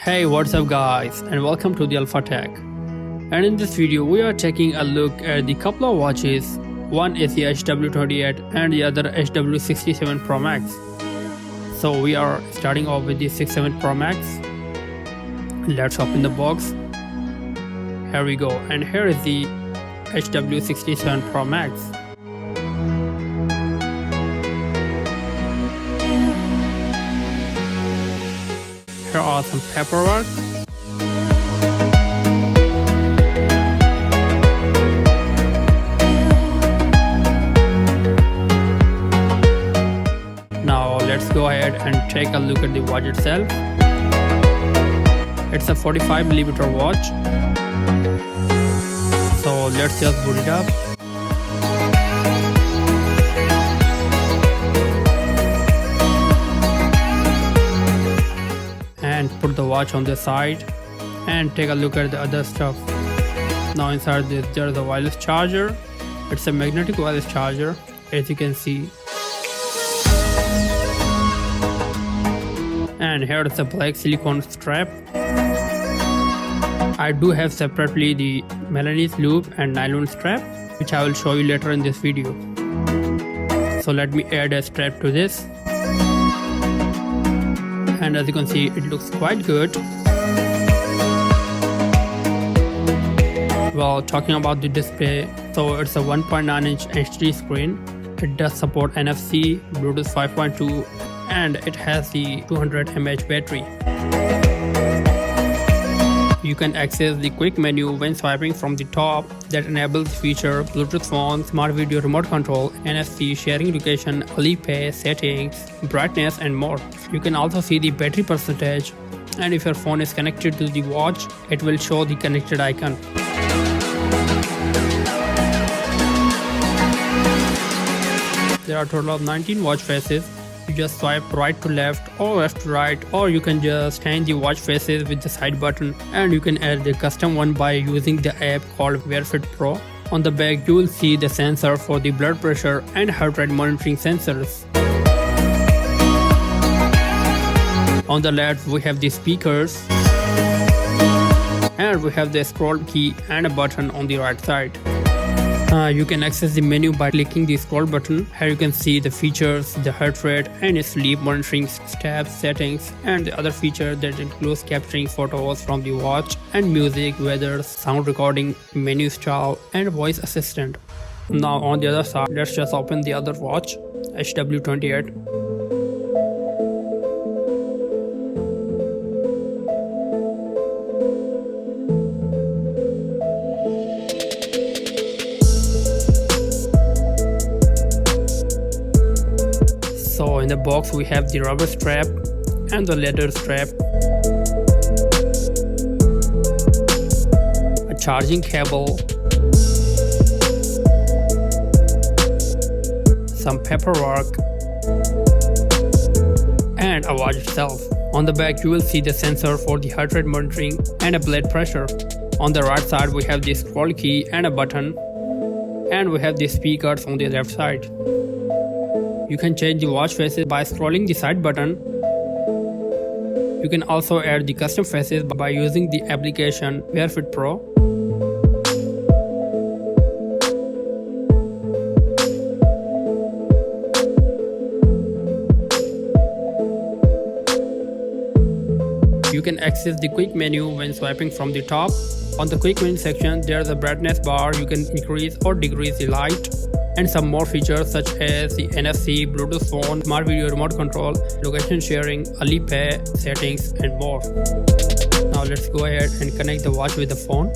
Hey, what's up guys, and welcome to the Alpha Tech. And in this video we are taking a look at the couple of watches. One is the HW28 and the other HW67 Pro Max. So we are starting off with the 67 Pro Max. Let's open the box. Here we go, and here is the HW67 Pro Max. Here are some paperwork. Now let's go ahead and take a look at the watch itself. It's a 45mm watch. So let's just boot it up. And put the watch on the side and take a look at the other stuff. Now inside this there is a wireless charger. It's a magnetic wireless charger, as you can see. And here is a black silicone strap. I do have separately the Milanese loop and nylon strap, which I will show you later in this video. So let me add a strap to this. And as you can see, it looks quite good. Well, talking about the display, so it's a 1.9-inch HD screen. It does support NFC, Bluetooth 5.2, and it has the 200 mAh battery. You can access the quick menu when swiping from the top that enables feature Bluetooth phone, smart video remote control, NFC, sharing location, Alipay, settings, brightness and more. You can also see the battery percentage, and if your phone is connected to the watch, it will show the connected icon. There are a total of 19 watch faces. You just swipe right to left or left to right, or you can just change the watch faces with the side button, and you can add the custom one by using the app called Wearfit Pro. On the back you will see the sensor for the blood pressure and heart rate monitoring sensors. On the left we have the speakers, and we have the scroll key and a button on the right side. You can access the menu by clicking the scroll button. Here you can see the features, the heart rate and sleep monitoring, steps, settings, and the other feature that includes capturing photos from the watch and music, weather, sound recording, menu style and voice assistant. Now on the other side, let's just open the other watch, HW28. So in the box we have the rubber strap and the leather strap, a charging cable, some paperwork, and a watch itself. On the back you will see the sensor for the heart rate monitoring and a blood pressure. On the right side we have the scroll key and a button, and we have the speakers on the left side. You can change the watch faces by scrolling the side button. You can also add the custom faces by using the application Wearfit Pro. You can access the quick menu when swiping from the top. On the quick menu section, there is a brightness bar. You can increase or decrease the light, and some more features such as the NFC, Bluetooth phone, smart video remote control, location sharing, Alipay, settings and more. Now let's go ahead and connect the watch with the phone.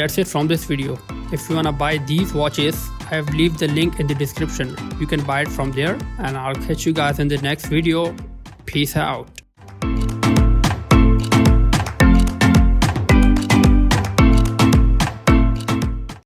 that's it from this video. If you wanna buy these watches, I have leave the link in the description. You can buy it from there, and I'll catch you guys in the next video. Peace out.